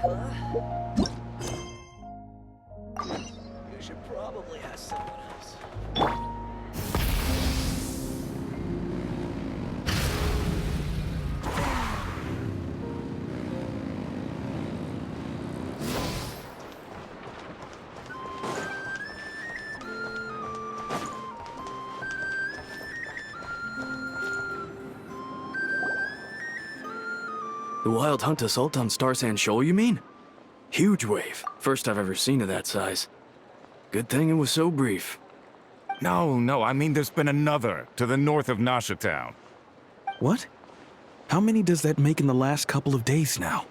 You should probably ask someone else. The Wild Hunt assault on Star Sand Shoal, you mean? Huge wave. First I've ever seen of that size. Good thing it was so brief. No, I mean there's been another, to the north of Nasha Town. What? How many does that make in the last couple of days now?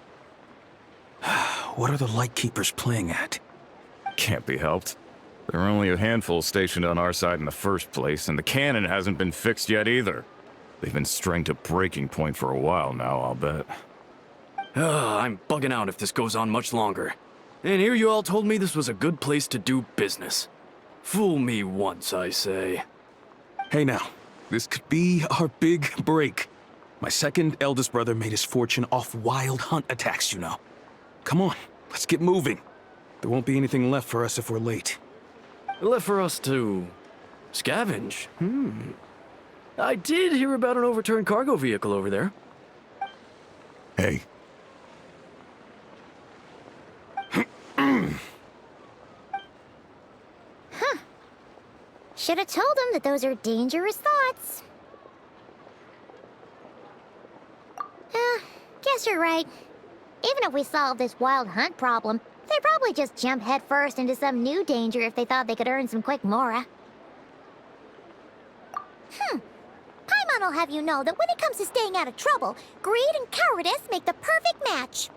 What are the Lightkeepers playing at? Can't be helped. There are only a handful stationed on our side in the first place, and the cannon hasn't been fixed yet either. They've been strained to breaking point for a while now, I'll bet. I'm bugging out if this goes on much longer. And here you all told me this was a good place to do business. Fool me once, I say. Hey now, this could be our big break. My second eldest brother made his fortune off Wild Hunt attacks, you know. Come on, let's get moving. There won't be anything left for us if we're late. Left for us to scavenge. I did hear about an overturned cargo vehicle over there. Hey. Should have told him that those are dangerous thoughts. Guess you're right. Even if we solve this Wild Hunt problem, they'd probably just jump headfirst into some new danger if they thought they could earn some quick mora. Paimon will have you know that when it comes to staying out of trouble, greed and cowardice make the perfect match.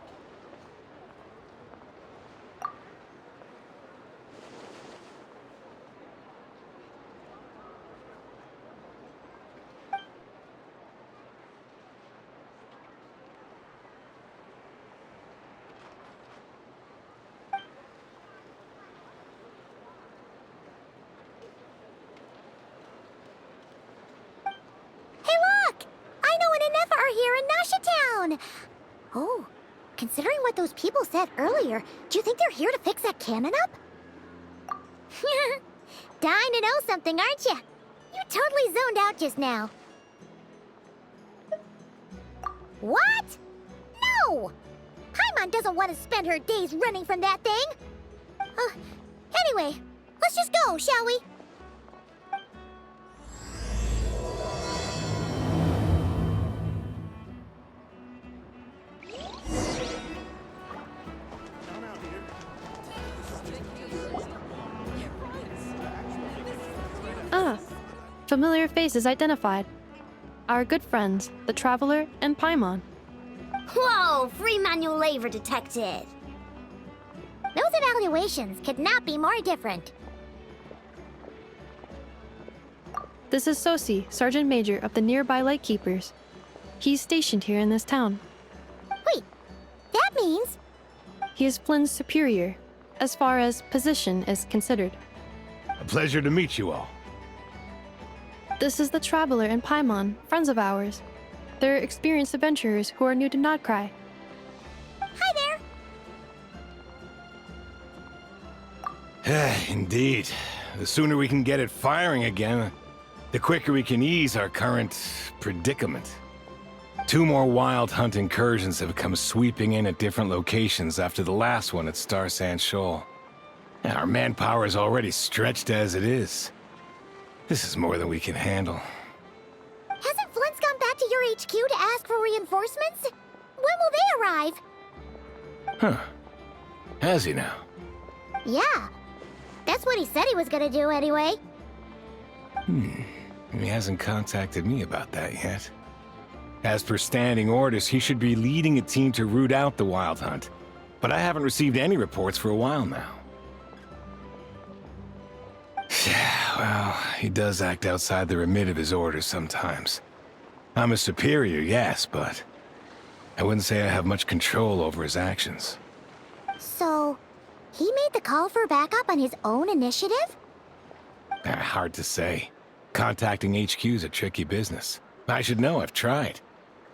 Here in Nasha Town! Oh, considering what those people said earlier, do you think they're here to fix that cannon up? Dying to know something, aren't you? You totally zoned out just now. What? No! Paimon doesn't want to spend her days running from that thing. Anyway, let's just go, shall we? Familiar faces identified. Our good friends, the Traveler and Paimon. Whoa! Free manual labor detected! Those evaluations could not be more different. This is Sosi, Sergeant Major of the nearby Lightkeepers. He's stationed here in this town. Wait, that means... He is Flynn's superior, as far as position is considered. A pleasure to meet you all. This is the Traveler and Paimon, friends of ours. They're experienced adventurers who are new to Nod-Krai. Hi there! Indeed. The sooner we can get it firing again, the quicker we can ease our current predicament. 2 more Wild Hunt incursions have come sweeping in at different locations after the last one at Star Sand Shoal. Our manpower is already stretched as it is. This is more than we can handle. Hasn't Flint's gone back to your HQ to ask for reinforcements? When will they arrive? Huh. Has he now? Yeah. That's what he said he was gonna do anyway. He hasn't contacted me about that yet. As per standing orders, he should be leading a team to root out the Wild Hunt. But I haven't received any reports for a while now. Well, he does act outside the remit of his orders sometimes. I'm a superior, yes, but I wouldn't say I have much control over his actions. So, he made the call for backup on his own initiative? Hard to say. Contacting HQ's a tricky business. I should know, I've tried.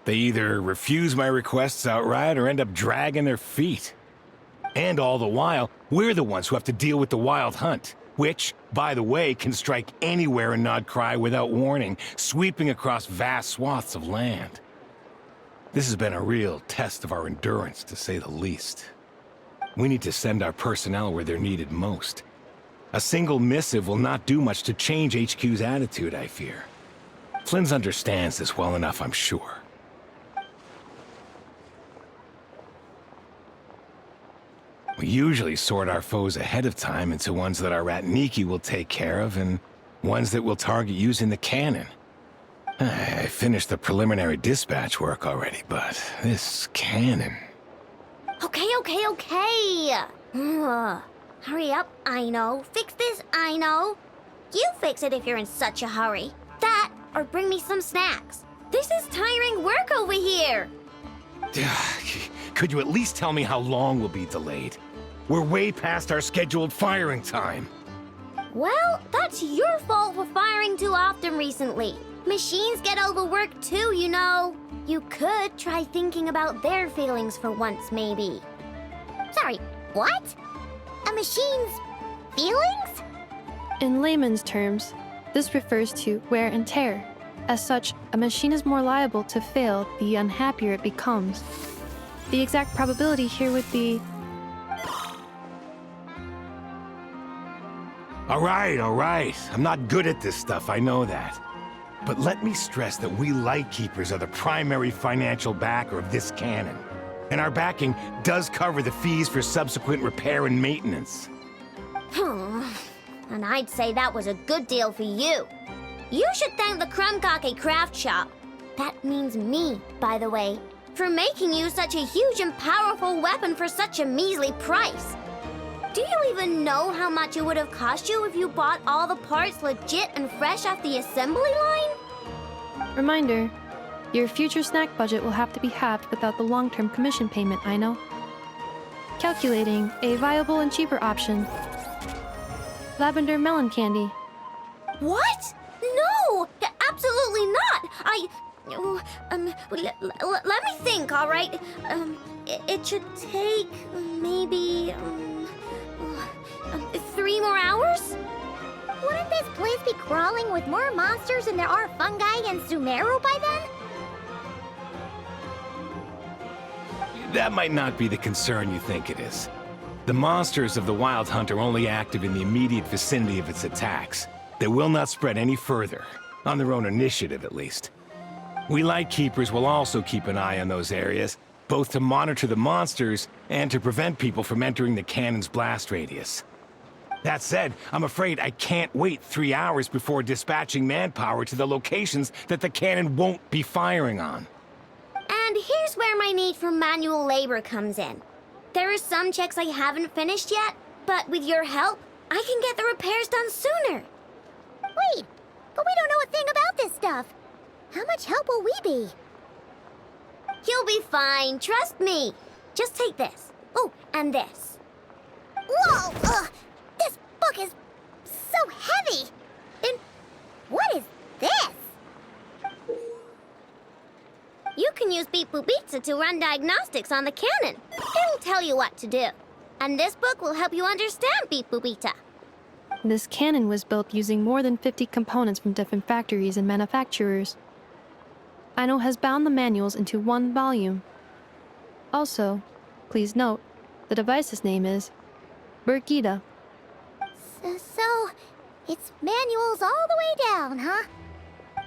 They either refuse my requests outright or end up dragging their feet. And all the while, we're the ones who have to deal with the wild hunt, which, by the way, can strike anywhere in Nod-Krai without warning, sweeping across vast swaths of land. This has been a real test of our endurance, to say the least. We need to send our personnel where they're needed most. A single missive will not do much to change HQ's attitude, I fear. Flynn's understands this well enough, I'm sure. We usually sort our foes ahead of time into ones that our Ratniki will take care of and ones that we'll target using the cannon. I finished the preliminary dispatch work already, but this cannon... Okay. Hurry up, Aino. Fix this, Aino. You fix it if you're in such a hurry. That, or bring me some snacks. This is tiring work over here. Could you at least tell me how long we'll be delayed? We're way past our scheduled firing time. Well, that's your fault for firing too often recently. Machines get overworked too, you know. You could try thinking about their feelings for once, maybe. Sorry, what? A machine's feelings? In layman's terms, this refers to wear and tear. As such, a machine is more liable to fail the unhappier it becomes. The exact probability here would be... All right. I'm not good at this stuff, I know that. But let me stress that we Lightkeepers are the primary financial backer of this cannon. And our backing does cover the fees for subsequent repair and maintenance. And I'd say that was a good deal for you. You should thank the Krumkake craft shop. That means me, by the way, for making you such a huge and powerful weapon for such a measly price. Do you even know how much it would have cost you if you bought all the parts legit and fresh off the assembly line? Reminder, your future snack budget will have to be halved without the long-term commission payment, Aino. Calculating a viable and cheaper option. Lavender melon candy. What? No! Absolutely not! Let me think, all right? It should take maybe 3 more hours? Wouldn't this place be crawling with more monsters than there are fungi and Sumeru by then? That might not be the concern you think it is. The monsters of the Wild Hunt are only active in the immediate vicinity of its attacks. They will not spread any further, on their own initiative at least. We Lightkeepers will also keep an eye on those areas, both to monitor the monsters and to prevent people from entering the cannon's blast radius. That said, I'm afraid I can't wait 3 hours before dispatching manpower to the locations that the cannon won't be firing on. And here's where my need for manual labor comes in. There are some checks I haven't finished yet, but with your help, I can get the repairs done sooner. Wait, but we don't know a thing about this stuff. How much help will we be? You'll be fine, trust me. Just take this. Oh, and this. Whoa! This book is so heavy! And what is this? You can use Beep Boop Pizza to run diagnostics on the cannon. It'll tell you what to do. And this book will help you understand Beep Boop Pizza. This cannon was built using more than 50 components from different factories and manufacturers. Aino has bound the manuals into one volume. Also, please note, the device's name is Birgitta. So, it's manuals all the way down, huh?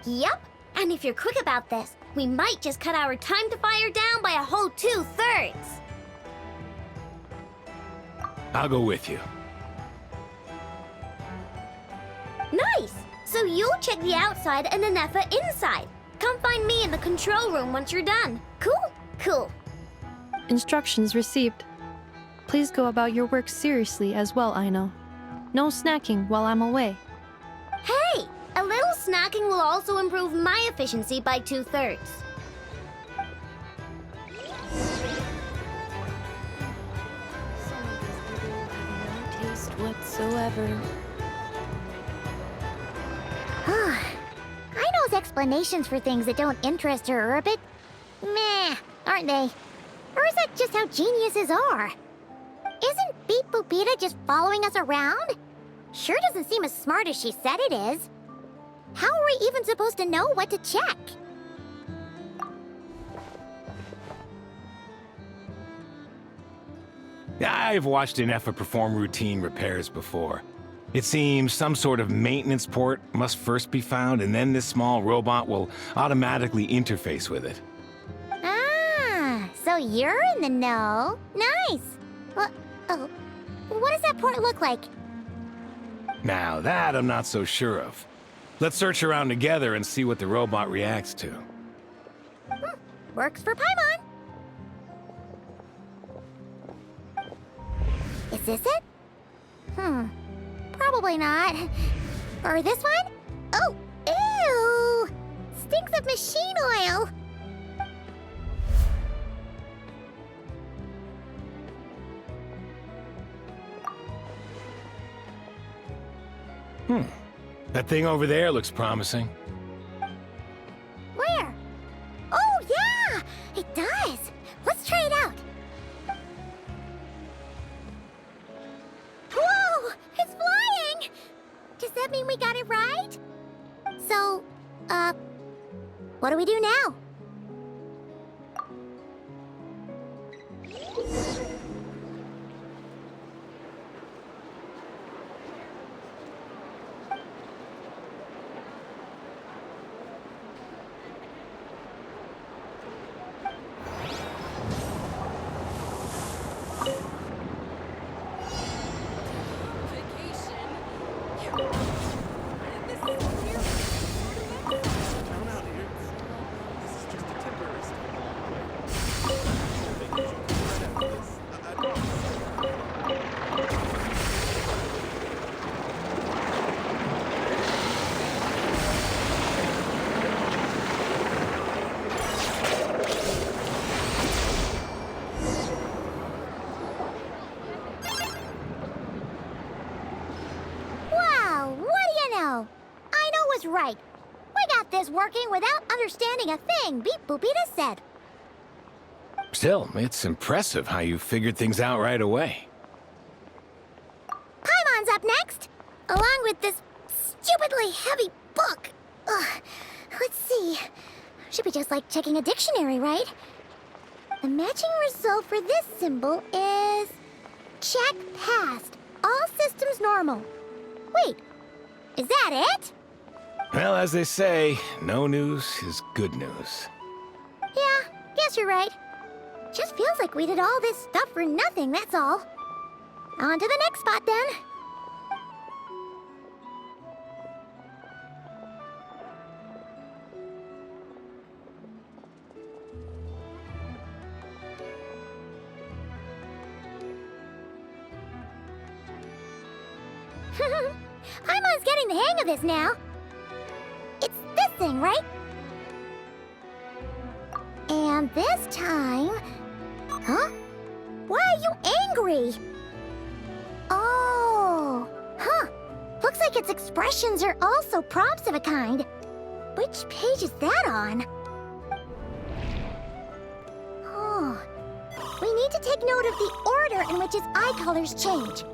Yup, and if you're quick about this, we might just cut our time to fire down by a whole 2/3. I'll go with you. Nice! So you'll check the outside and Ineffa inside. Come find me in the control room once you're done. Cool? Cool. Instructions received. Please go about your work seriously as well, Aino. No snacking while I'm away. Hey! A little snacking will also improve my efficiency by 2/3. No taste whatsoever. Aino's explanations for things that don't interest her are a bit meh, aren't they? Or is that just how geniuses are? Isn't Beep Boopita just following us around? Sure doesn't seem as smart as she said it is. How are we even supposed to know what to check? I've watched Ineffa perform routine repairs before. It seems some sort of maintenance port must first be found, and then this small robot will automatically interface with it. Ah, so you're in the know. Nice. What does that port look like? Now, that I'm not so sure of. Let's search around together and see what the robot reacts to. Works for Paimon. Is this it? Probably not. Or this one? Oh, ew! Stinks of machine oil. That thing over there looks promising. Where? Oh, yeah! It does! Let's try it out. Whoa! It's flying! Does that mean we got it right? So, what do we do now? Right. We got this working without understanding a thing Beep Boopita said. Still, it's impressive how you figured things out right away. Paimon's up next, along with this stupidly heavy book. Ugh. Let's see. Should be just like checking a dictionary, right? The matching result for this symbol is... check passed. All systems normal. Wait, is that it? Well, as they say, no news is good news. Yeah, guess you're right. Just feels like we did all this stuff for nothing, that's all. On to the next spot, then. Paimon's getting the hang of this now. It's this thing, right? And this time... Huh? Why are you angry? Oh... Huh. Looks like its expressions are also prompts of a kind. Which page is that on? Oh... We need to take note of the order in which its eye colors change.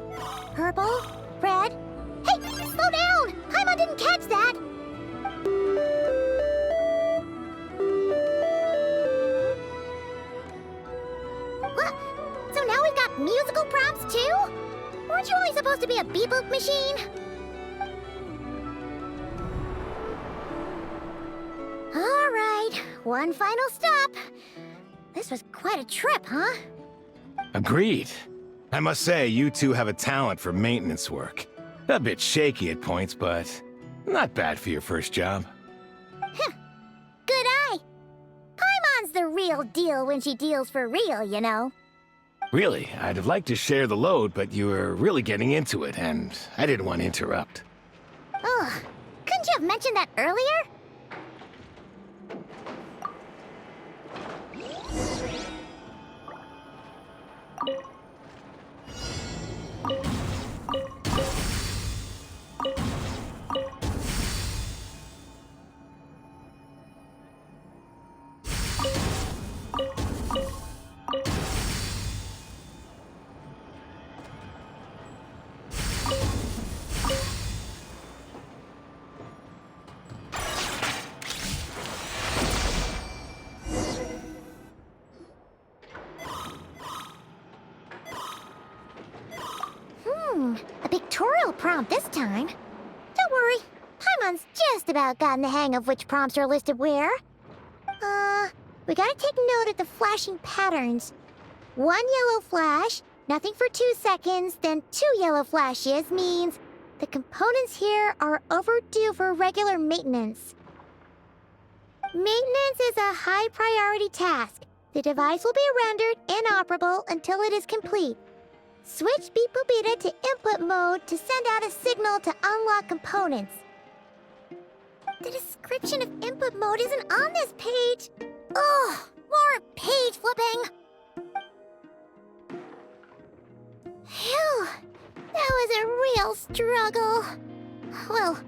Purple, red... Hey! Slow down! Paimon didn't catch that! What? So now we've got musical prompts too? Weren't you only supposed to be a beep-boop machine? Alright, one final stop. This was quite a trip, huh? Agreed. I must say, you two have a talent for maintenance work. A bit shaky at points, but not bad for your first job. Good eye. Paimon's the real deal when she deals for real, you know. Really, I'd have liked to share the load, but you were really getting into it, and I didn't want to interrupt. Ugh, couldn't you have mentioned that earlier? prompt this time. Don't worry, Paimon's just about gotten the hang of which prompts are listed where. We gotta take note of the flashing patterns. 1 yellow flash, nothing for 2 seconds, then 2 yellow flashes means the components here are overdue for regular maintenance. Maintenance is a high priority task. The device will be rendered inoperable until it is complete. Switch Birgitta to input mode to send out a signal to unlock components. The description of input mode isn't on this page. Ugh, more page flipping. Phew, that was a real struggle. Well,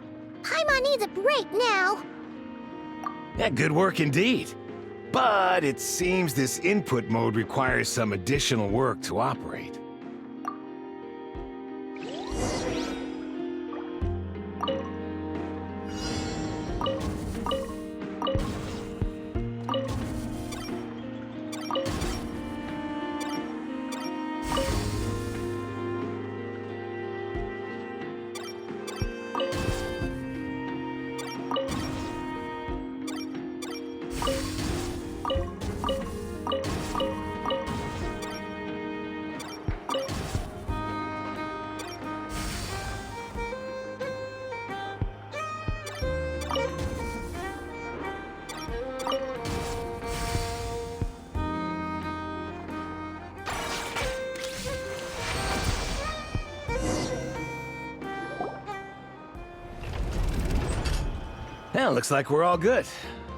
Paimon needs a break now. Yeah, good work indeed. But it seems this input mode requires some additional work to operate. Well, looks like we're all good.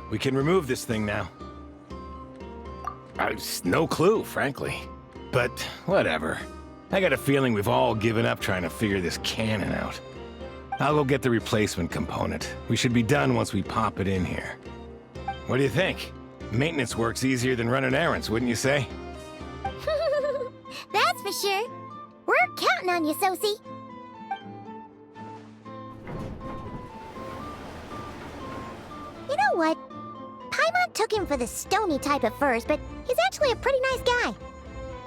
We can remove this thing now. No clue, frankly. But whatever. I got a feeling we've all given up trying to figure this cannon out. I'll go get the replacement component. We should be done once we pop it in here. What do you think? Maintenance work's easier than running errands, wouldn't you say? That's for sure. We're counting on you, Sosie. You know what? Paimon took him for the stony type at first, but he's actually a pretty nice guy.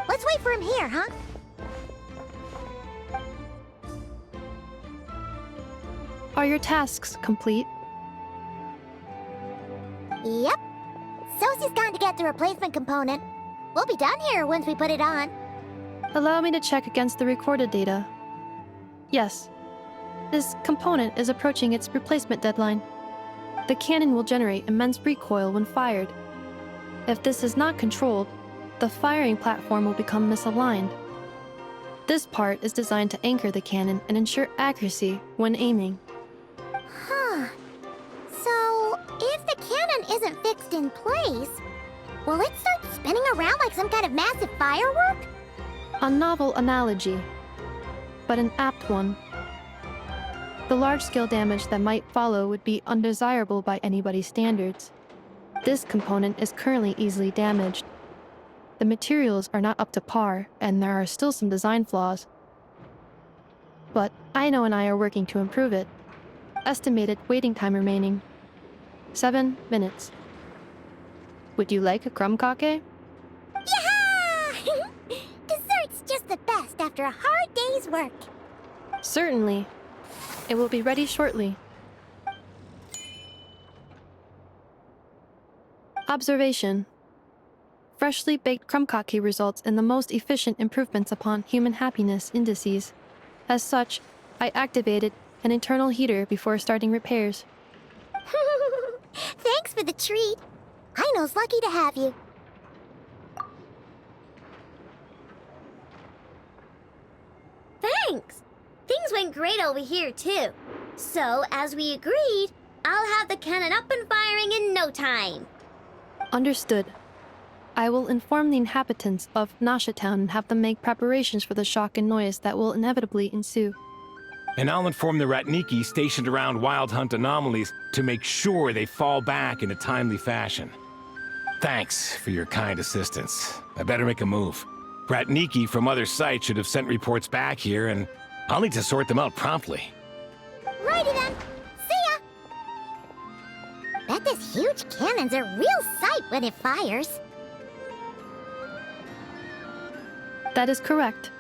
Let's wait for him here, huh? Are your tasks complete? Yep. Sosie's gone to get the replacement component. We'll be done here once we put it on. Allow me to check against the recorded data. Yes. This component is approaching its replacement deadline. The cannon will generate immense recoil when fired. If this is not controlled, the firing platform will become misaligned. This part is designed to anchor the cannon and ensure accuracy when aiming. Huh. So, if the cannon isn't fixed in place, will it start spinning around like some kind of massive firework? A novel analogy, but an apt one. The large-scale damage that might follow would be undesirable by anybody's standards. This component is currently easily damaged. The materials are not up to par, and there are still some design flaws. But Aino and I are working to improve it. Estimated waiting time remaining: 7 minutes. Would you like a crumb cake? Yeah! Dessert's just the best after a hard day's work. Certainly. It will be ready shortly. Observation. Freshly baked crumb cake results in the most efficient improvements upon human happiness indices. As such, I activated an internal heater before starting repairs. Thanks for the treat. Aino's lucky to have you. Thanks! Things went great over here, too. So, as we agreed, I'll have the cannon up and firing in no time. Understood. I will inform the inhabitants of Nasha Town and have them make preparations for the shock and noise that will inevitably ensue. And I'll inform the Ratniki stationed around Wild Hunt anomalies to make sure they fall back in a timely fashion. Thanks for your kind assistance. I better make a move. Ratniki from other sites should have sent reports back here, and I'll need to sort them out promptly. Righty then. See ya! Bet this huge cannon's a real sight when it fires. That is correct.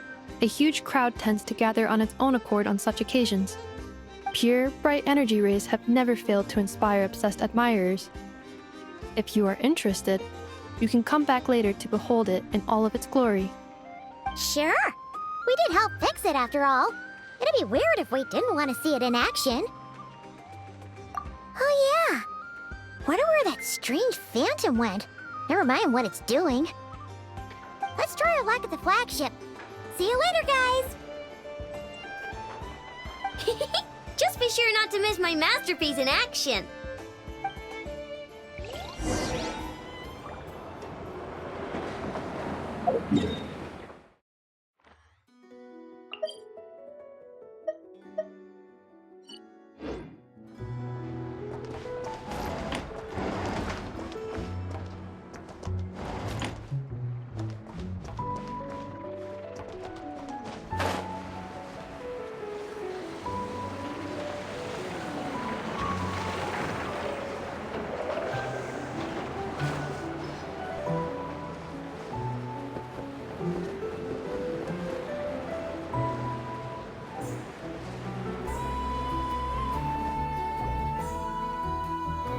A huge crowd tends to gather on its own accord on such occasions. Pure, bright energy rays have never failed to inspire obsessed admirers. If you are interested, you can come back later to behold it in all of its glory. Sure. We did help fix it after all. It'd be weird if we didn't want to see it in action. Oh yeah. Wonder where that strange phantom went. Never mind what it's doing. Let's try our luck at the flagship. See you later, guys! Just be sure not to miss my masterpiece in action.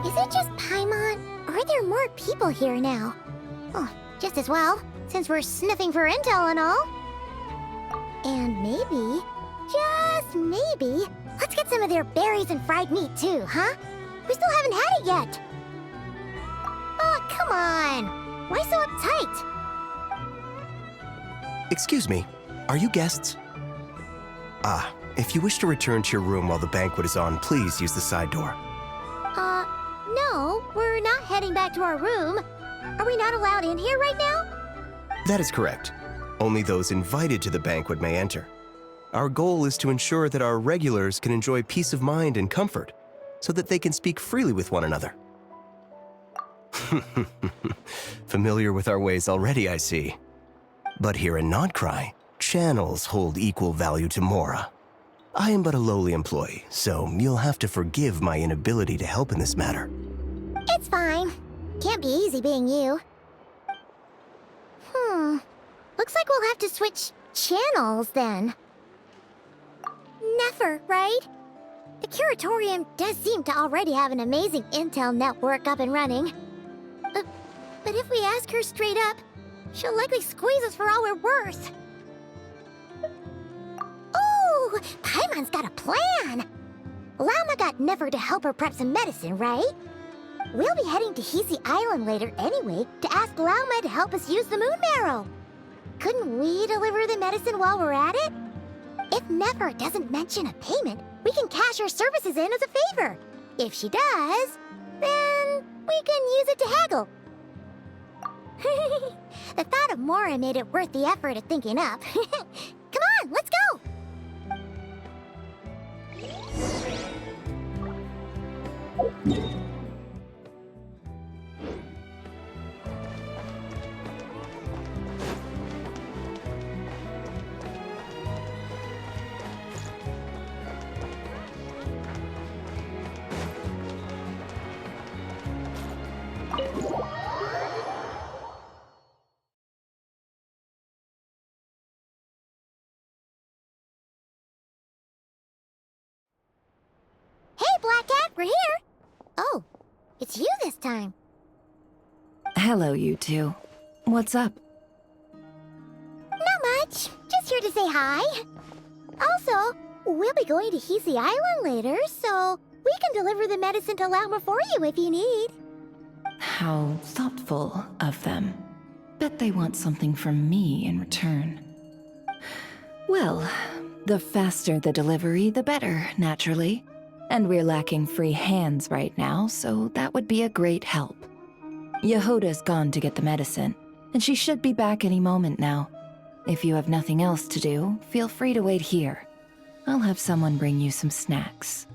Is it just Paimon, or are there more people here now? Oh, just as well, since we're sniffing for intel and all. And maybe, just maybe, let's get some of their berries and fried meat too, huh? We still haven't had it yet. Oh, come on. Why so uptight? Excuse me, are you guests? Ah, if you wish to return to your room while the banquet is on, please use the side door. No, we're not heading back to our room. Are we not allowed in here right now? That is correct. Only those invited to the banquet may enter. Our goal is to ensure that our regulars can enjoy peace of mind and comfort, so that they can speak freely with one another. Familiar with our ways already, I see. But here in Nod-Krai, channels hold equal value to Mora. I am but a lowly employee, so you'll have to forgive my inability to help in this matter. It's fine. Can't be easy being you. Looks like we'll have to switch channels then. Never, right? The Curatorium does seem to already have an amazing intel network up and running. But if we ask her straight up, she'll likely squeeze us for all we're worth. Ooh, Paimon's got a plan! Llama got Nefer to help her prep some medicine, right? We'll be heading to Hisi Island later anyway to ask Llama to help us use the moon marrow. Couldn't we deliver the medicine while we're at it? If Nefer doesn't mention a payment, we can cash her services in as a favor. If she does, then we can use it to haggle. The thought of Mora made it worth the effort of thinking up. Come on, let's go! Hey, Black Cat, we're here! Oh, it's you this time. Hello, you two. What's up? Not much. Just here to say hi. Also, we'll be going to Hisi Island later, so we can deliver the medicine to Llama for you if you need. How thoughtful of them. Bet they want something from me in return. Well, the faster the delivery, the better, naturally. And we're lacking free hands right now, so that would be a great help. Yehoda's gone to get the medicine, and she should be back any moment now. If you have nothing else to do, feel free to wait here. I'll have someone bring you some snacks.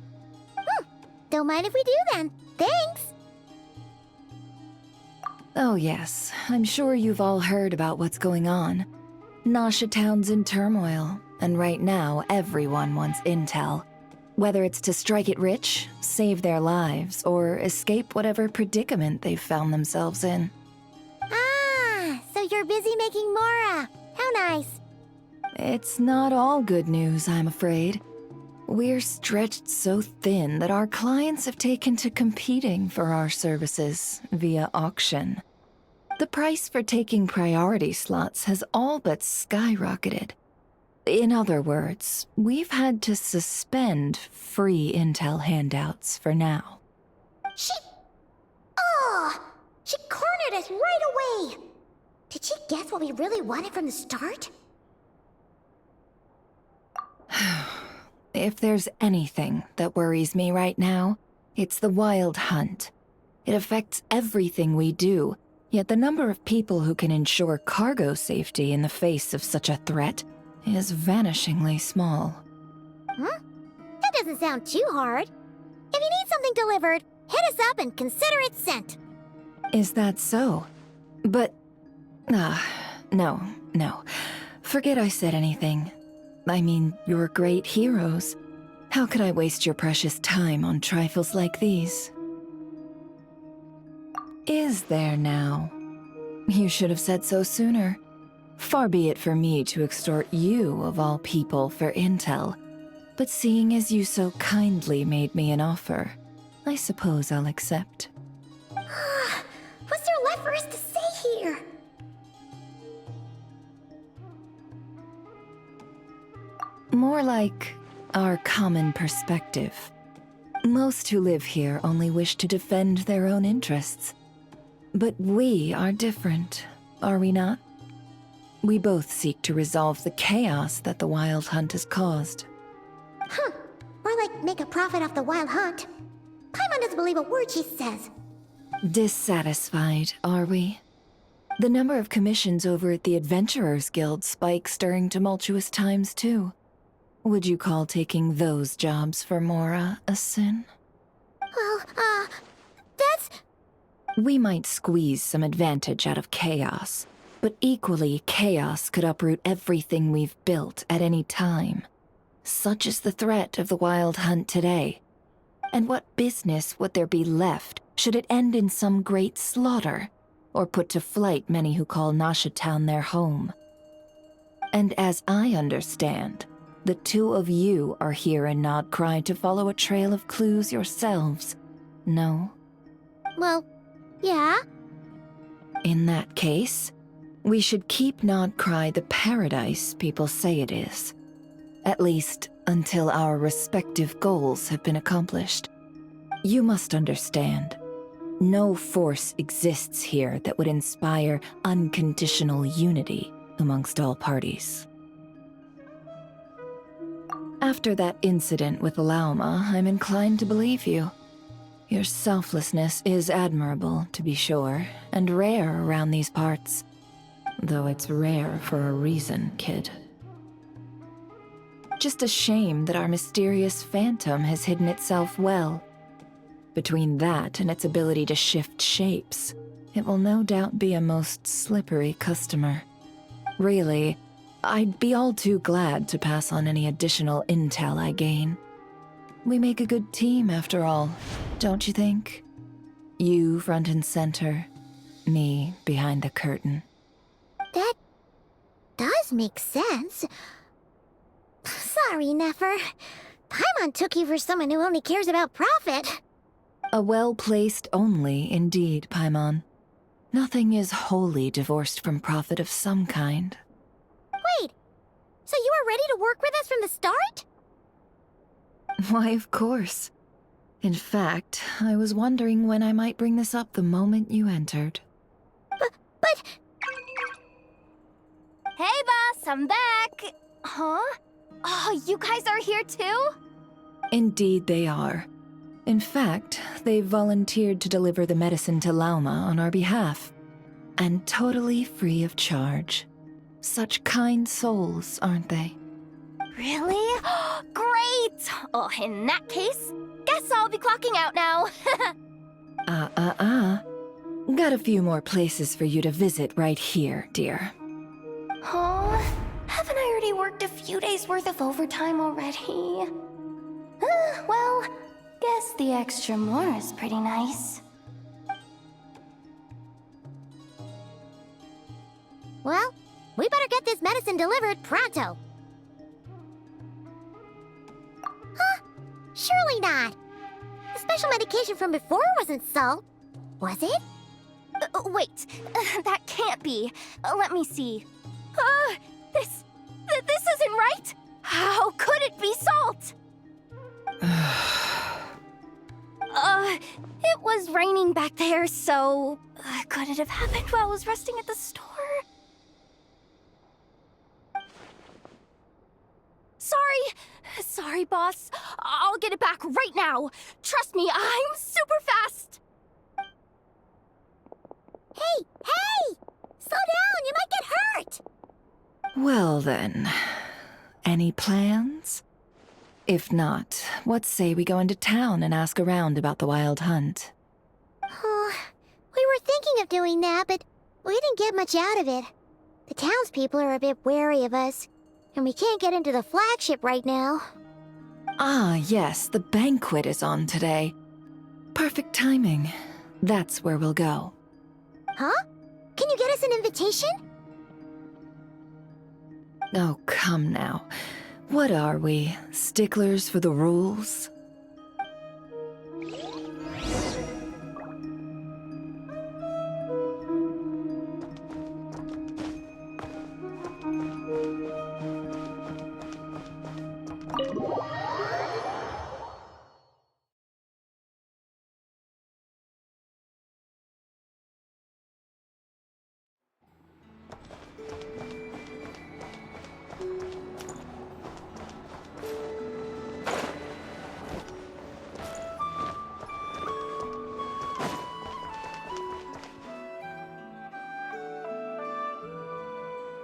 Don't mind if we do then. Thanks! Oh yes, I'm sure you've all heard about what's going on. Nasha Town's in turmoil, and right now everyone wants intel. Whether it's to strike it rich, save their lives, or escape whatever predicament they've found themselves in. Ah, so you're busy making Mora. How nice. It's not all good news, I'm afraid. We're stretched so thin that our clients have taken to competing for our services via auction. The price for taking priority slots has all but skyrocketed. In other words, we've had to suspend free intel handouts for now. She cornered us right away! Did she guess what we really wanted from the start? If there's anything that worries me right now, it's the wild hunt. It affects everything we do, yet the number of people who can ensure cargo safety in the face of such a threat is vanishingly small. That doesn't sound too hard. If you need something delivered, hit us up and consider it sent. Is that so? But... no. Forget I said anything. I mean, you're great heroes. How could I waste your precious time on trifles like these? Is there now? You should have said so sooner. Far be it for me to extort you, of all people, for intel. But seeing as you so kindly made me an offer, I suppose I'll accept. What's there left for us to say here? More like our common perspective. Most who live here only wish to defend their own interests. But we are different, are we not? We both seek to resolve the chaos that the Wild Hunt has caused. Or like make a profit off the Wild Hunt. Paimon doesn't believe a word she says. Dissatisfied, are we? The number of commissions over at the Adventurers Guild spikes during tumultuous times, too. Would you call taking those jobs for Mora a sin? Well, that's... We might squeeze some advantage out of chaos, but equally, chaos could uproot everything we've built at any time. Such is the threat of the Wild Hunt today. And what business would there be left should it end in some great slaughter, or put to flight many who call Nasha Town their home? And as I understand, the two of you are here in Nod-Krai to follow a trail of clues yourselves, no? Well, yeah. In that case, we should keep Nod-Krai the paradise people say it is. At least, until our respective goals have been accomplished. You must understand, no force exists here that would inspire unconditional unity amongst all parties. After that incident with Lauma, I'm inclined to believe you. Your selflessness is admirable, to be sure, and rare around these parts. Though it's rare for a reason, kid. Just a shame that our mysterious phantom has hidden itself well. Between that and its ability to shift shapes, it will no doubt be a most slippery customer. Really, I'd be all too glad to pass on any additional intel I gain. We make a good team, after all, don't you think? You front and center, me behind the curtain. That does make sense. Sorry, Nefer. Paimon took you for someone who only cares about profit. A well-placed only, indeed, Paimon. Nothing is wholly divorced from profit of some kind. Wait, so you were ready to work with us from the start? Why, of course. In fact, I was wondering when I might bring this up the moment you entered. But... Hey, boss, I'm back! Huh? Oh, you guys are here too? Indeed they are. In fact, they've volunteered to deliver the medicine to Lauma on our behalf. And totally free of charge. Such kind souls, aren't they? Really? Great! Oh, in that case, guess I'll be clocking out now. Got a few more places for you to visit right here, dear. Huh? Haven't I already worked a few days worth of overtime already? Well, guess the extra more is pretty nice. Well, we better get this medicine delivered pronto. Surely not! The special medication from before wasn't salt, was it? Wait, that can't be. Let me see. This isn't right! How could it be salt? It was raining back there, so... could it have happened while I was resting at the store? Sorry, boss. I'll get it back right now. Trust me, I'm super fast. Hey! Slow down, you might get hurt! Well then, any plans? If not, what say we go into town and ask around about the wild hunt? Oh, we were thinking of doing that, but we didn't get much out of it. The townspeople are a bit wary of us, and we can't get into the flagship right now. Ah, yes, the banquet is on today. Perfect timing. That's where we'll go. Huh? Can you get us an invitation? Oh, come now. What are we, sticklers for the rules?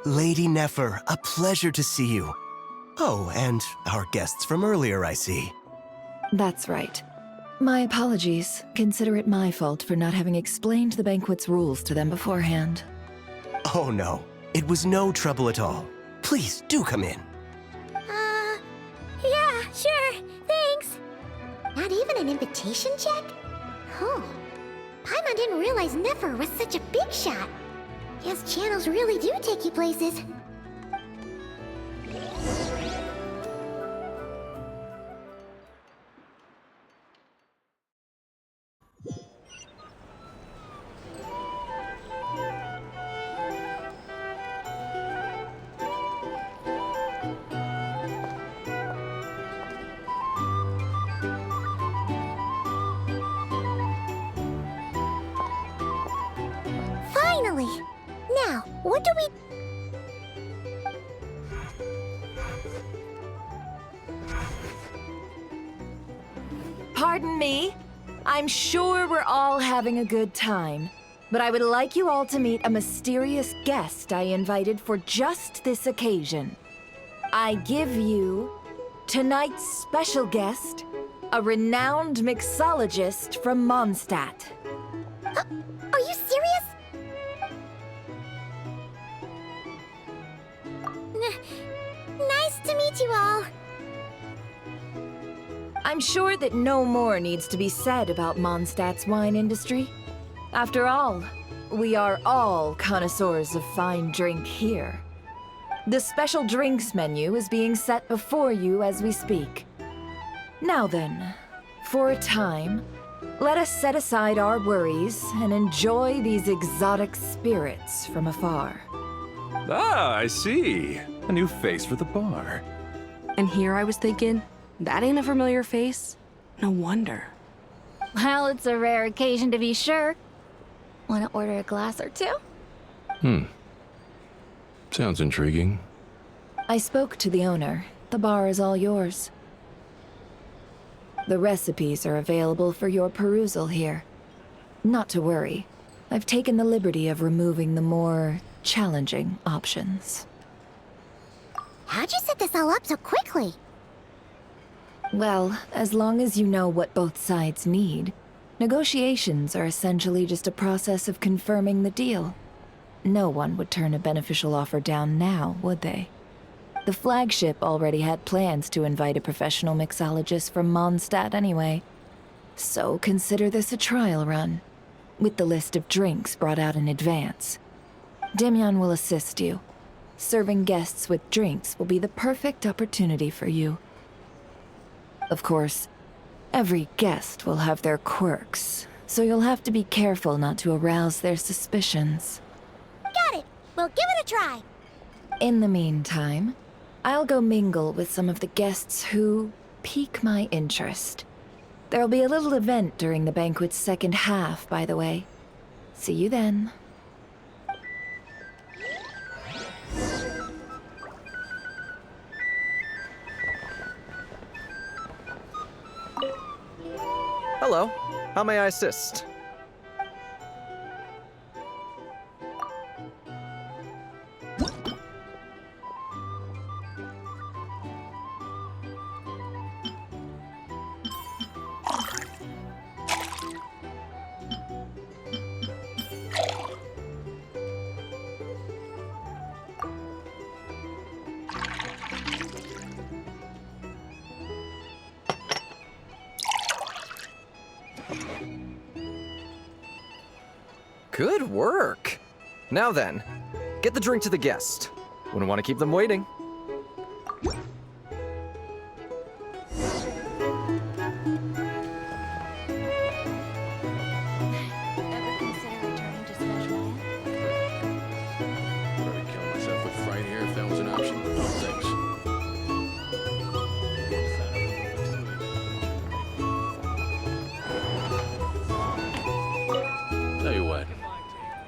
Lady Nefer, a pleasure to see you. Oh, and our guests from earlier, I see. That's right. My apologies. Consider it my fault for not having explained the banquet's rules to them beforehand. Oh no, it was no trouble at all. Please, do come in. Yeah, sure, thanks. Not even an invitation check? Oh, Paimon didn't realize Nefer was such a big shot. Guess channels really do take you places. Finally! Now, what do we... Pardon me. I'm sure we're all having a good time, but I would like you all to meet a mysterious guest I invited for just this occasion. I give you tonight's special guest, a renowned mixologist from Mondstadt. Are you serious? Nice to meet you all. I'm sure that no more needs to be said about Mondstadt's wine industry. After all, we are all connoisseurs of fine drink here. The special drinks menu is being set before you as we speak. Now then, for a time, let us set aside our worries and enjoy these exotic spirits from afar. Ah, I see. A new face for the bar. And here I was thinking, that ain't a familiar face. No wonder. Well, it's a rare occasion to be sure. Want to order a glass or two? Sounds intriguing. I spoke to the owner. The bar is all yours. The recipes are available for your perusal here. Not to worry. I've taken the liberty of removing the more challenging options. How'd you set this all up so quickly? Well, as long as you know what both sides need, negotiations are essentially just a process of confirming the deal. No one would turn a beneficial offer down now, would they? The Flagship already had plans to invite a professional mixologist from Mondstadt anyway. So consider this a trial run, with the list of drinks brought out in advance. Demyon will assist you. Serving guests with drinks will be the perfect opportunity for you. Of course, Every guest will have their quirks, so you'll have to be careful not to arouse their suspicions. Got it! We'll give it a try! In the meantime, I'll go mingle with some of the guests who pique my interest. There'll be a little event during the banquet's second half, by the way. See you then. Hello. How may I assist? Good work! Now then, get the drink to the guest. Wouldn't want to keep them waiting. Ever consider returning to special ed? Probably kill myself with fright here if that was an option. Oh, thanks. Tell you what,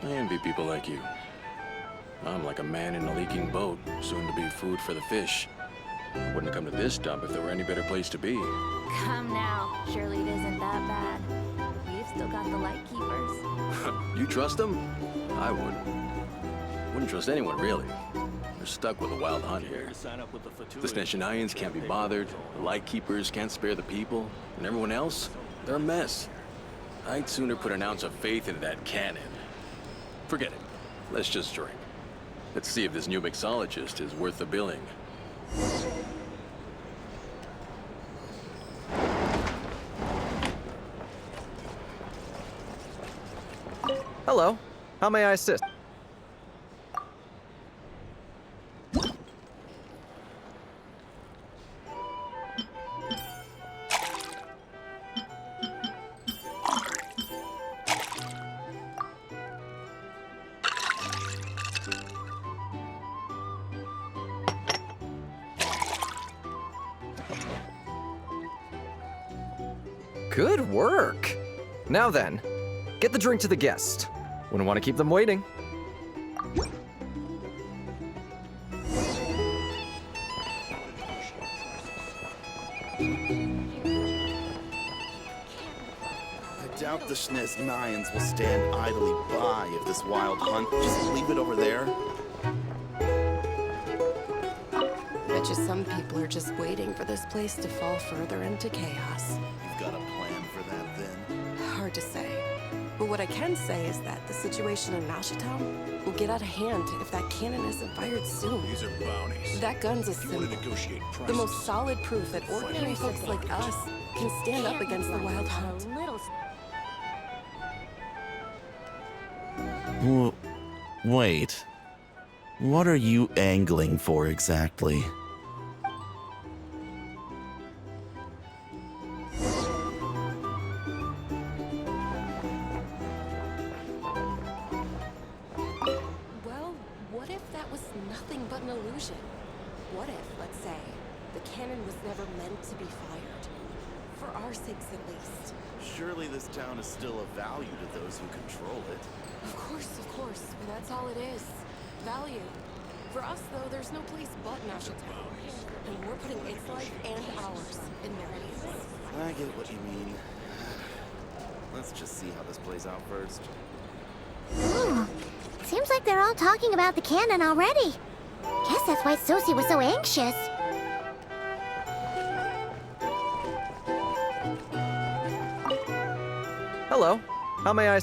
I envy people like you. I'm like a man in a leaking boat, soon to be food for the fish. I wouldn't have come to this dump if there were any better place to be. Come now, surely it isn't that bad. We've still got the light keepers. You trust them? I wouldn't. Wouldn't trust anyone, really. They're stuck with a wild hunt here. The Sneshanians can't be bothered, the Lightkeepers can't spare the people, and everyone else, they're a mess. I'd sooner put an ounce of faith into that cannon. Forget it. Let's just drink. Let's see if this new mixologist is worth the billing. Hello. How may I assist? Good work! Now then, get the drink to the guest. Wouldn't want to keep them waiting. I doubt the Sneznians will stand idly by if this wild hunt. Just leave it over there. Bet you some people are just waiting for this place to fall further into chaos. You've got a plan for that then? Hard to say. But what I can say is that the situation in Nasha Town will get out of hand if that cannon isn't fired soon. These are bounties. That gun's a If you want symbol. to negotiate prices, The most solid proof that ordinary folks like us can stand up against the wild hunt. Wait. What are you angling for exactly? Well, what if that was nothing but an illusion? What if, let's say, the cannon was never meant to be fired? For our sakes, at least. Surely this town is still of value to those who control it. Of course, but that's all it is. Value. For us, though, there's no place but Nasha Town. And we're putting its life and ours in their hands. I get what you mean. Let's just see how this plays out first. Seems like they're all talking about the cannon already. Guess that's why Sosie was so anxious. Hello. How may I...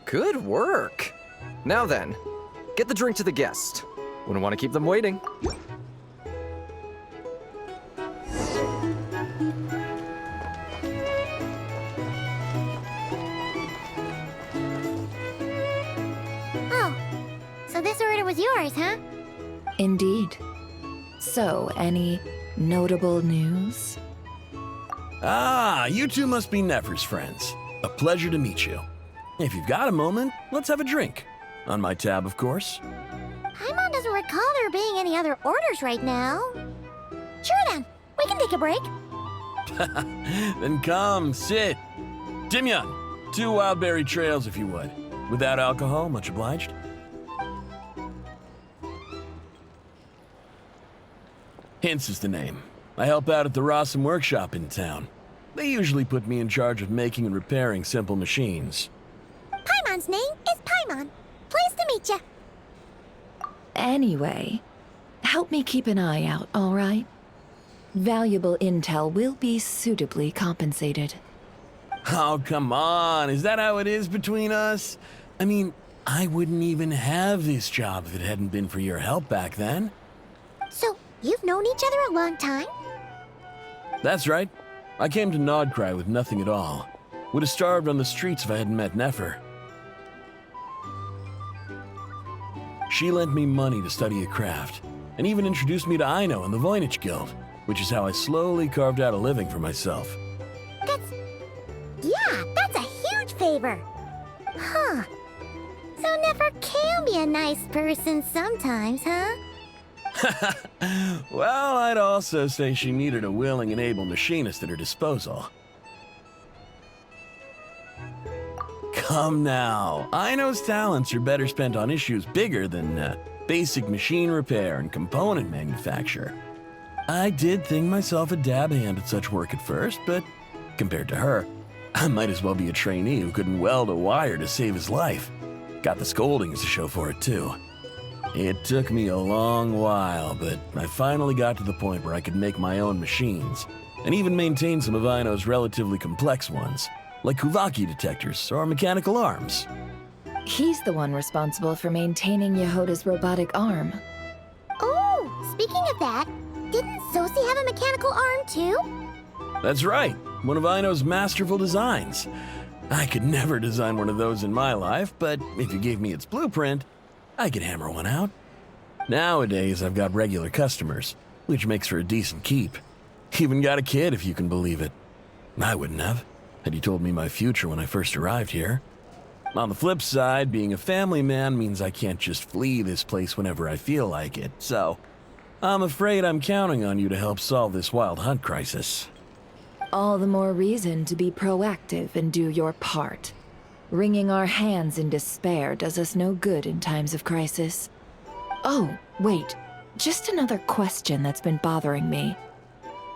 Good work! Now then, get the drink to the guest. Wouldn't want to keep them waiting. Oh, so this order was yours, huh? Indeed. So, any notable news? Ah, you two must be Nefer's friends. A pleasure to meet you. If you've got a moment, let's have a drink. On my tab, of course. Paimon doesn't recall there being any other orders right now. Sure then, we can take a break. Then come, sit. Timyon, 2 wildberry trails if you would. Without alcohol, much obliged. Hints is the name. I help out at the Rossum workshop in town. They usually put me in charge of making and repairing simple machines. Paimon's name is Paimon. Pleased to meet ya. Anyway, help me keep an eye out, all right? Valuable intel will be suitably compensated. Oh, come on. Is that how it is between us? I mean, I wouldn't even have this job if it hadn't been for your help back then. So, you've known each other a long time? That's right. I came to Nod-Krai with nothing at all. Would have starved on the streets if I hadn't met Nefer. She lent me money to study a craft, and even introduced me to Aino and the Voynich Guild, which is how I slowly carved out a living for myself. That's a huge favor. Huh. So Nefer can be a nice person sometimes, huh? Well, I'd also say she needed a willing and able machinist at her disposal. Come now, Aino's talents are better spent on issues bigger than basic machine repair and component manufacture. I did think myself a dab hand at such work at first, but compared to her, I might as well be a trainee who couldn't weld a wire to save his life. Got the scoldings to show for it, too. It took me a long while, but I finally got to the point where I could make my own machines, and even maintain some of Aino's relatively complex ones, like Kuvaki detectors or mechanical arms. He's the one responsible for maintaining Yehoda's robotic arm. Oh, speaking of that, didn't Sosi have a mechanical arm too? That's right, one of Aino's masterful designs. I could never design one of those in my life, but if you gave me its blueprint, I could hammer one out. Nowadays, I've got regular customers, which makes for a decent keep. Even got a kid, if you can believe it. I wouldn't have, had you told me my future when I first arrived here. On the flip side, being a family man means I can't just flee this place whenever I feel like it, so I'm afraid I'm counting on you to help solve this wild hunt crisis. All the more reason to be proactive and do your part. Wringing our hands in despair does us no good in times of crisis. Oh, wait. Just another question that's been bothering me.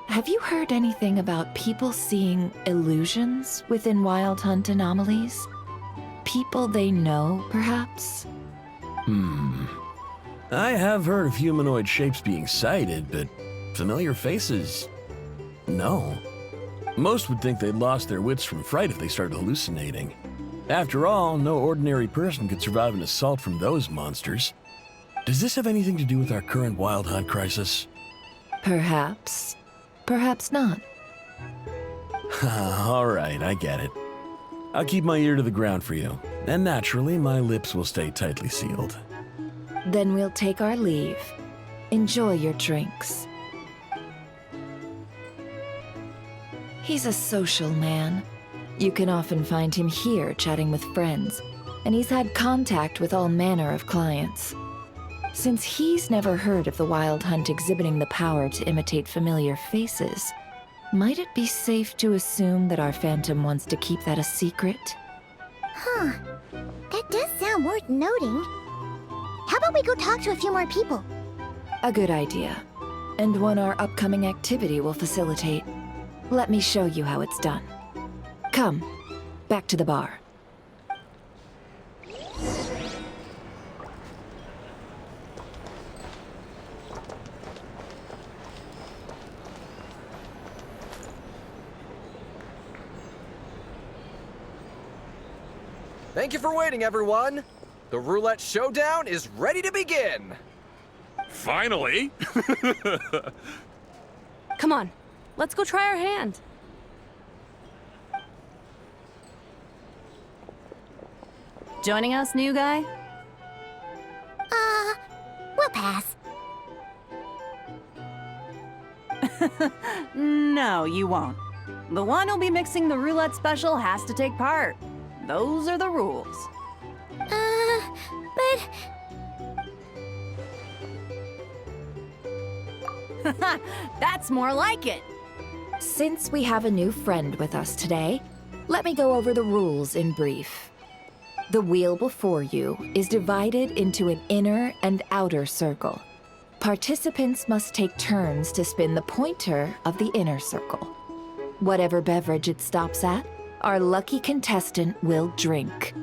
Have you heard anything about people seeing illusions within Wild Hunt anomalies? People they know, perhaps? I have heard of humanoid shapes being sighted, but familiar faces? No. Most would think they'd lost their wits from fright if they started hallucinating. After all, no ordinary person could survive an assault from those monsters. Does this have anything to do with our current wild hunt crisis? Perhaps. Perhaps not. All right, I get it. I'll keep my ear to the ground for you, and naturally, my lips will stay tightly sealed. Then we'll take our leave. Enjoy your drinks. He's a social man. You can often find him here chatting with friends, and he's had contact with all manner of clients. Since he's never heard of the Wild Hunt exhibiting the power to imitate familiar faces, might it be safe to assume that our Phantom wants to keep that a secret? Huh. That does sound worth noting. How about we go talk to a few more people? A good idea, and one our upcoming activity will facilitate. Let me show you how it's done. Come, back to the bar. Thank you for waiting, everyone. The roulette showdown is ready to begin! Finally! Come on, let's go try our hand. Joining us, new guy? We'll pass. No, you won't. The one who'll be mixing the roulette special has to take part. Those are the rules. But... That's more like it. Since we have a new friend with us today, let me go over the rules in brief. The wheel before you is divided into an inner and outer circle. Participants must take turns to spin the pointer of the inner circle. Whatever beverage it stops at, our lucky contestant will drink.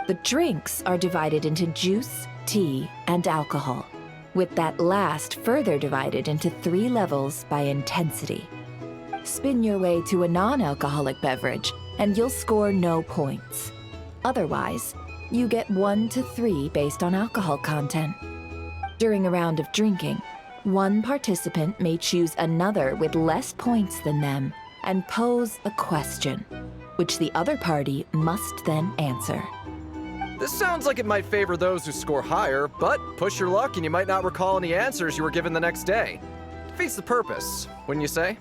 The drinks are divided into juice, tea, and alcohol, with that last further divided into 3 levels by intensity. Spin your way to a non-alcoholic beverage, and you'll score no points. Otherwise, you get 1 to 3 based on alcohol content. During a round of drinking, one participant may choose another with less points than them and pose a question, which the other party must then answer. This sounds like it might favor those who score higher, but push your luck and you might not recall any answers you were given the next day. Defeats the purpose, wouldn't you say?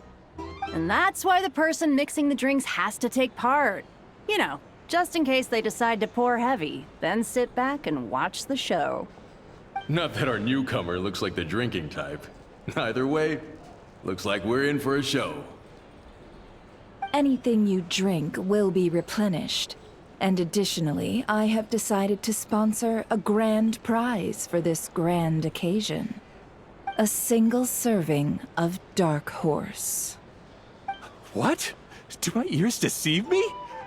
And that's why the person mixing the drinks has to take part. You know, just in case they decide to pour heavy, then sit back and watch the show. Not that our newcomer looks like the drinking type. Either way, looks like we're in for a show. Anything you drink will be replenished. And additionally, I have decided to sponsor a grand prize for this grand occasion. A single serving of Dark Horse. What? Do my ears deceive me?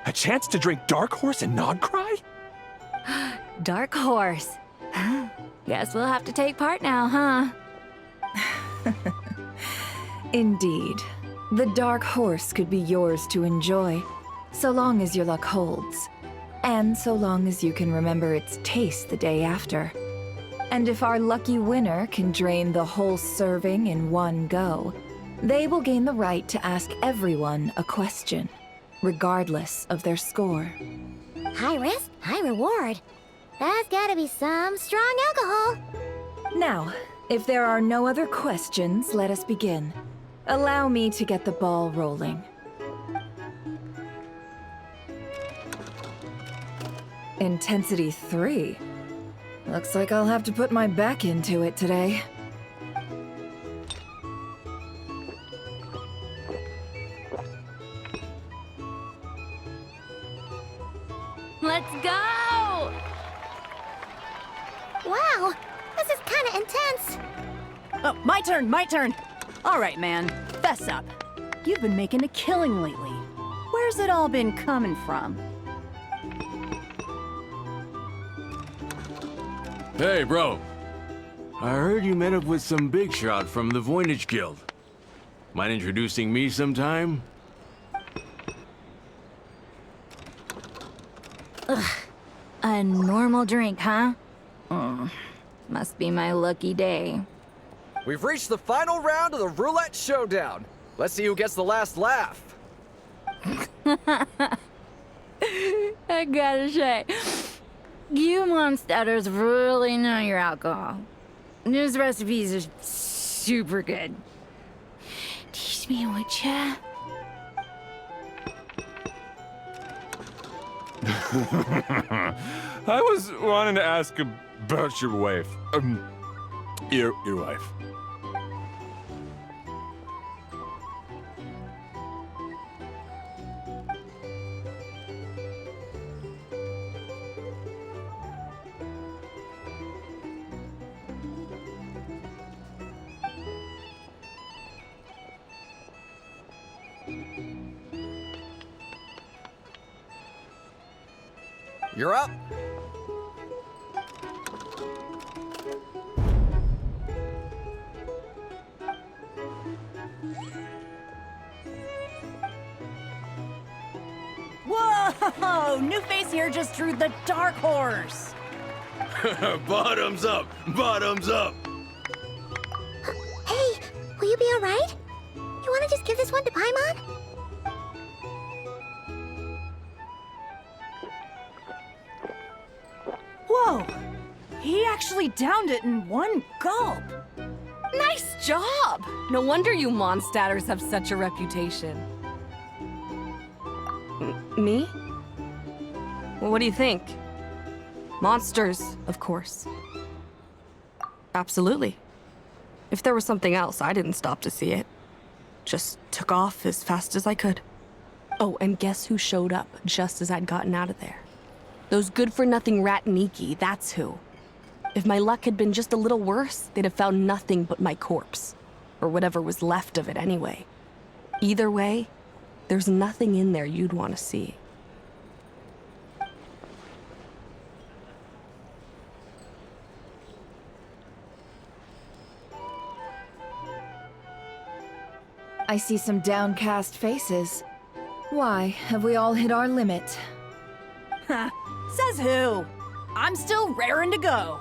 A chance to drink Dark Horse and Nod-Krai? Dark Horse. Guess we'll have to take part now, huh? Indeed. The Dark Horse could be yours to enjoy, so long as your luck holds. And so long as you can remember its taste the day after. And if our lucky winner can drain the whole serving in one go, they will gain the right to ask everyone a question, regardless of their score. High risk, high reward. That's gotta be some strong alcohol. Now, if there are no other questions, let us begin. Allow me to get the ball rolling. Intensity 3. Looks like I'll have to put my back into it today. Let's go! Wow, this is kinda intense. Oh, my turn! All right, man, fess up. You've been making a killing lately. Where's it all been coming from? Hey, bro. I heard you met up with some big shot from the Voynich Guild. Mind introducing me sometime? Ugh. A normal drink, huh? Must be my lucky day. We've reached the final round of the roulette showdown. Let's see who gets the last laugh. I gotta say, you monsters really know your alcohol. These recipes are super good. Teach me, would ya? I was wanting to ask about your wife. Your wife. You're up. Whoa! New face here just drew the Dark Horse. Bottoms up! Bottoms up! Hey, will you be alright? You wanna just give this one to Paimon? Whoa! He actually downed it in one gulp. Nice job! No wonder you Mondstadters have such a reputation. Me? Well, what do you think? Monsters, of course. Absolutely. If there was something else, I didn't stop to see it. Just took off as fast as I could. Oh, and guess who showed up just as I'd gotten out of there? Those good-for-nothing rat Niki, that's who. If my luck had been just a little worse, they'd have found nothing but my corpse. Or whatever was left of it anyway. Either way, there's nothing in there you'd want to see. I see some downcast faces. Why, have we all hit our limit? Says who? I'm still raring to go.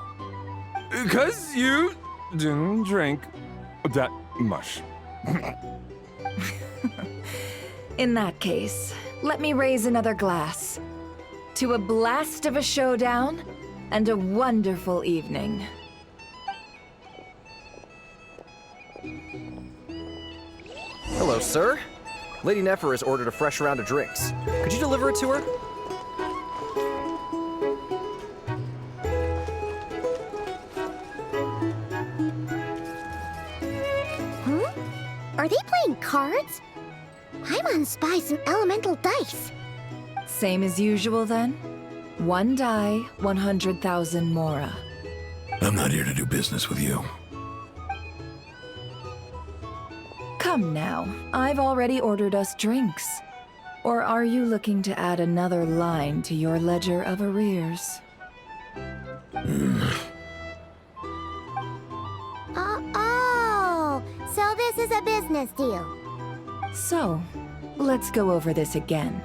'Cause you didn't drink that much. In that case, let me raise another glass. To a blast of a showdown and a wonderful evening. Hello, sir. Lady Ineffa has ordered a fresh round of drinks. Could you deliver it to her? Are they playing cards? Paimon spies some elemental dice. Same as usual then? One die, 100,000 Mora. I'm not here to do business with you. Come now, I've already ordered us drinks. Or are you looking to add another line to your ledger of arrears? Oh, so this is a business deal. So, let's go over this again.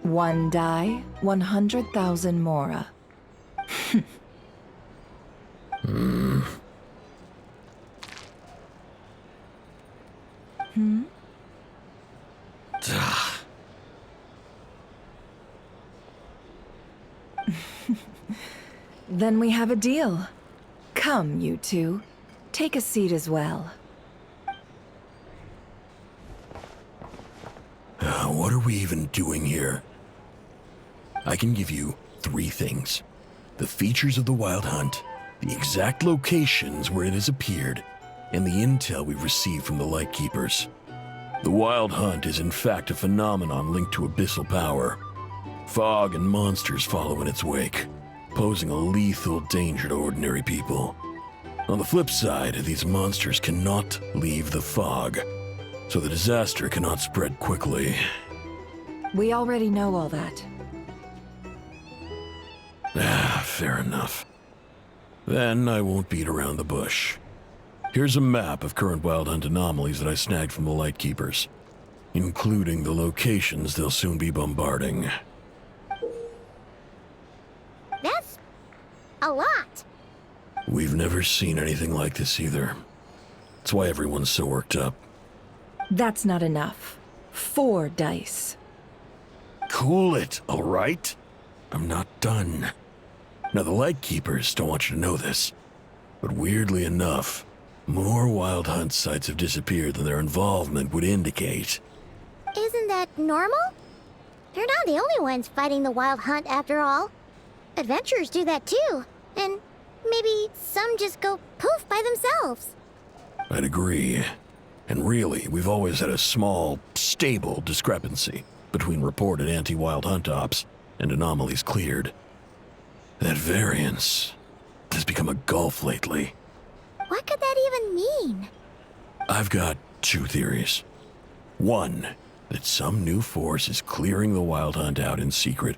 One die, 100,000 Mora. Then we have a deal. Come, you two. Take a seat as well. What are we even doing here? I can give you 3 things. The features of the Wild Hunt, the exact locations where it has appeared, and the intel we've received from the Lightkeepers. The Wild Hunt is in fact a phenomenon linked to abyssal power. Fog and monsters follow in its wake, posing a lethal danger to ordinary people. On the flip side, these monsters cannot leave the fog, so the disaster cannot spread quickly. We already know all that. Fair enough. Then I won't beat around the bush. Here's a map of current Wild Hunt anomalies that I snagged from the Lightkeepers, including the locations they'll soon be bombarding. That's a lot. We've never seen anything like this either. That's why everyone's so worked up. That's not enough. 4 dice. Cool it, all right? I'm not done. Now, the Lightkeepers don't want you to know this, but weirdly enough, more Wild Hunt sites have disappeared than their involvement would indicate. Isn't that normal? They're not the only ones fighting the Wild Hunt after all. Adventurers do that too, and maybe some just go poof by themselves. I'd agree. And really, we've always had a small, stable discrepancy between reported anti-Wild Hunt ops and anomalies cleared. That variance has become a gulf lately. What could that even mean? I've got 2 theories. One, that some new force is clearing the Wild Hunt out in secret.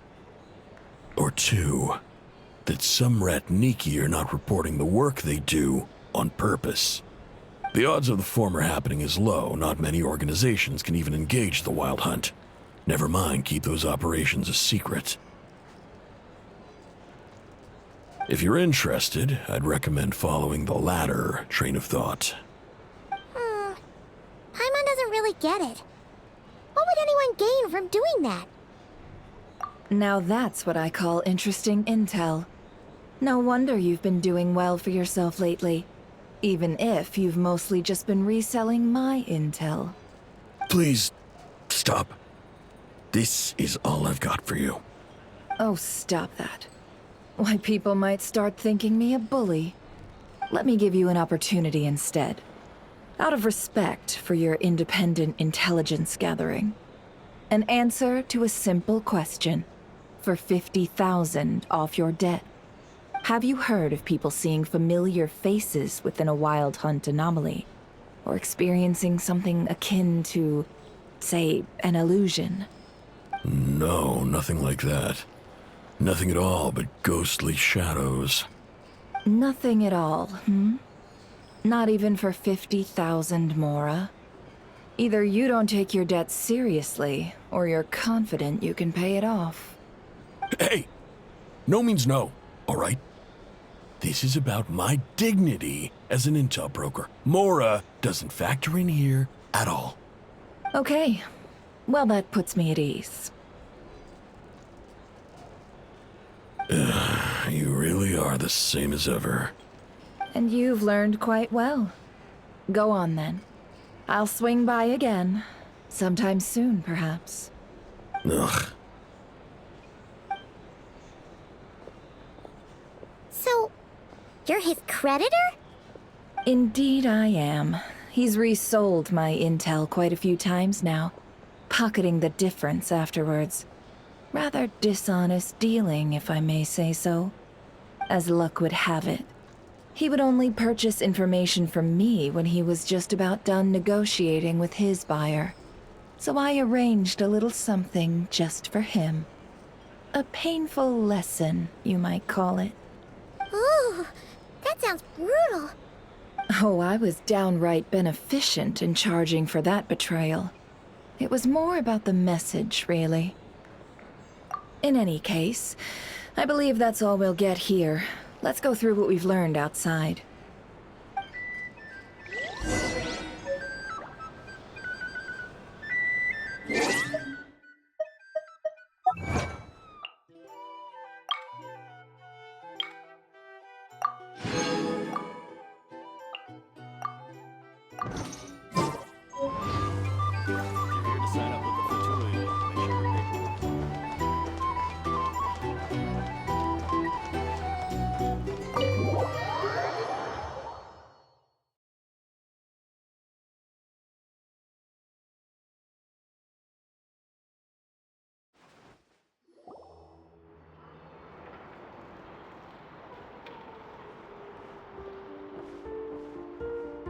Or 2, that some rat Niki are not reporting the work they do on purpose. The odds of the former happening is low. Not many organizations can even engage the Wild Hunt. Never mind keep those operations a secret. If you're interested, I'd recommend following the latter train of thought. Paimon doesn't really get it. What would anyone gain from doing that? Now that's what I call interesting intel. No wonder you've been doing well for yourself lately. Even if you've mostly just been reselling my intel. Please, stop. This is all I've got for you. Oh, stop that. Why, people might start thinking me a bully. Let me give you an opportunity instead. Out of respect for your independent intelligence gathering. An answer to a simple question. For 50,000 off your debt. Have you heard of people seeing familiar faces within a wild hunt anomaly? Or experiencing something akin to, say, an illusion? No, nothing like that. Nothing at all but ghostly shadows. Nothing at all, Not even for 50,000 Mora? Either you don't take your debt seriously, or you're confident you can pay it off. Hey! No means no, all right? This is about my dignity as an intel broker. Mora doesn't factor in here at all. Okay. Well, that puts me at ease. You really are the same as ever. And you've learned quite well. Go on, then. I'll swing by again. Sometime soon, perhaps. Ugh. So, you're his creditor? Indeed I am. He's resold my intel quite a few times now, pocketing the difference afterwards. Rather dishonest dealing, if I may say so. As luck would have it, he would only purchase information from me when he was just about done negotiating with his buyer. So I arranged a little something just for him. A painful lesson, you might call it. Ooh, that sounds brutal. Oh, I was downright beneficent in charging for that betrayal. It was more about the message, really. In any case, I believe that's all we'll get here. Let's go through what we've learned outside.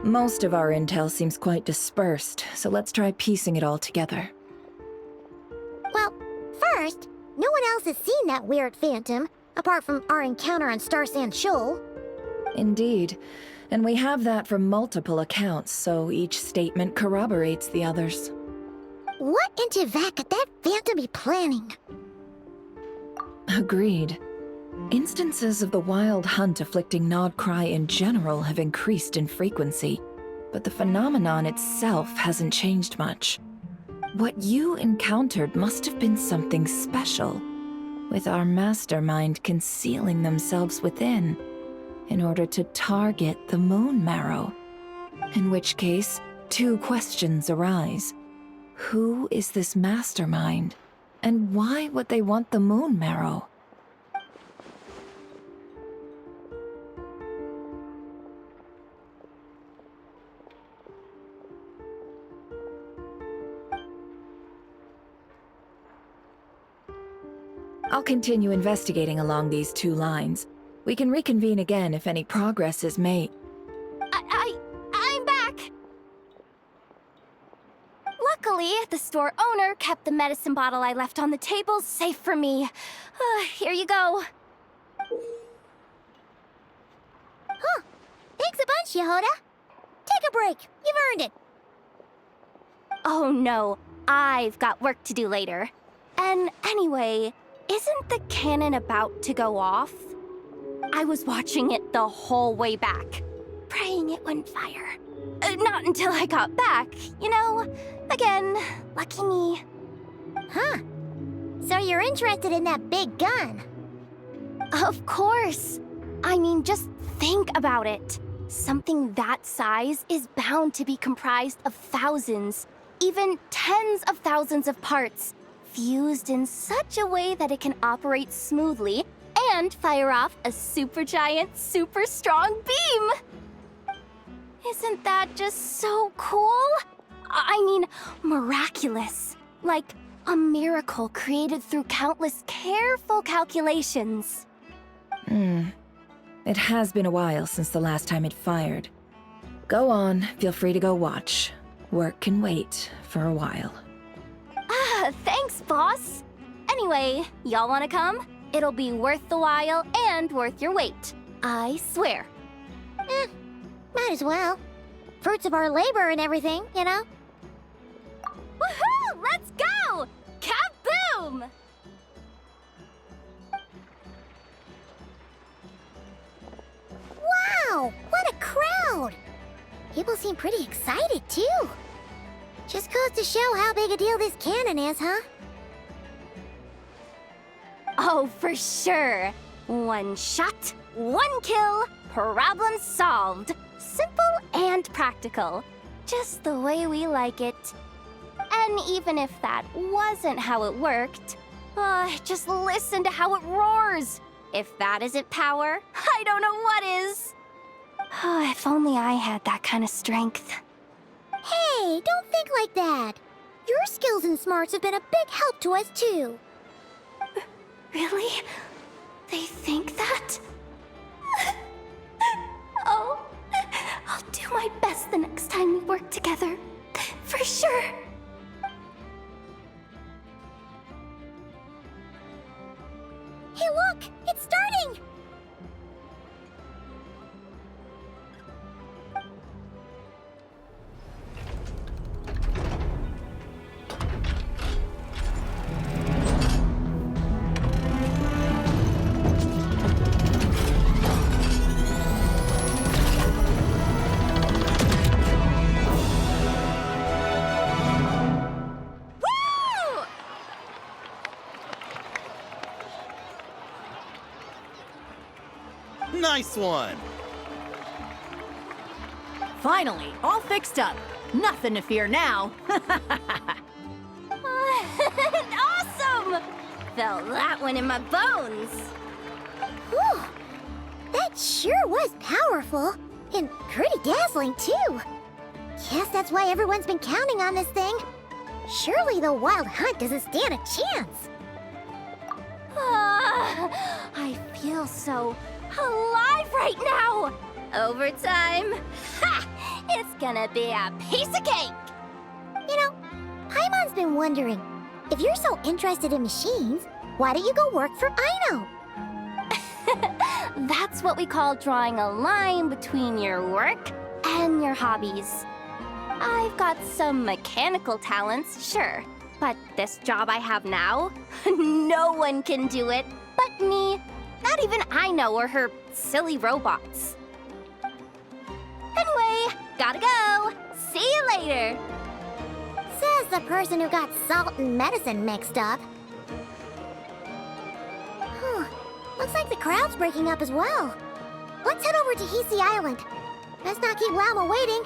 Most of our intel seems quite dispersed, so let's try piecing it all together. Well, first, no one else has seen that weird phantom, apart from our encounter on Star Sand Shoal. Indeed. And we have that from multiple accounts, so each statement corroborates the others. What in Tivat could that phantom be planning? Agreed. Instances of the wild hunt afflicting Nod-Krai in general have increased in frequency, but the phenomenon itself hasn't changed much. What you encountered must have been something special, with our mastermind concealing themselves within, in order to target the Moon Marrow. In which case, two questions arise. Who is this mastermind, and why would they want the Moon Marrow? I'll continue investigating along these two lines. We can reconvene again if any progress is made. I'm back! Luckily, the store owner kept the medicine bottle I left on the table safe for me. Here you go. Huh. Thanks a bunch, Yehoda. Take a break. You've earned it. Oh no, I've got work to do later. And anyway, isn't the cannon about to go off? I was watching it the whole way back, praying it wouldn't fire. Not until I got back, you know? Again, lucky me. Huh. So you're interested in that big gun? Of course. I mean, just think about it. Something that size is bound to be comprised of thousands, even tens of thousands of parts, fused in such a way that it can operate smoothly and fire off a supergiant, super strong beam. Isn't that just so cool? I mean, miraculous. Like a miracle created through countless careful calculations. It has been a while since the last time it fired. Go on, feel free to go watch. Work can wait for a while. Thanks, boss. Anyway, y'all wanna come? It'll be worth the while and worth your wait. I swear. Might as well. Fruits of our labor and everything, you know? Woohoo! Let's go! Kaboom! Wow! What a crowd! People seem pretty excited, too. Just goes to show how big a deal this cannon is, huh? Oh, for sure. One shot, one kill, problem solved. Simple and practical. Just the way we like it. And even if that wasn't how it worked, just listen to how it roars. If that isn't power, I don't know what is. If only I had that kind of strength. Hey, don't think like that. Your skills and smarts have been a big help to us, too. Really? They think that? Oh, I'll do my best the next time we work together. For sure. Hey, look! It's starting! Nice one! Finally, all fixed up. Nothing to fear now. Awesome! Felt that one in my bones. Whew. That sure was powerful. And pretty dazzling, too. Guess that's why everyone's been counting on this thing. Surely the Wild Hunt doesn't stand a chance. I feel so alive right now! Overtime? Ha! It's gonna be a piece of cake! You know, Paimon's been wondering, if you're so interested in machines, why don't you go work for Aino? That's what we call drawing a line between your work and your hobbies. I've got some mechanical talents, sure, but this job I have now, no one can do it but me. Not even Aino or her silly robots. Anyway, gotta go. See you later. Says the person who got salt and medicine mixed up. Looks like the crowd's breaking up as well. Let's head over to Hisi Island. Let's not keep Llama waiting.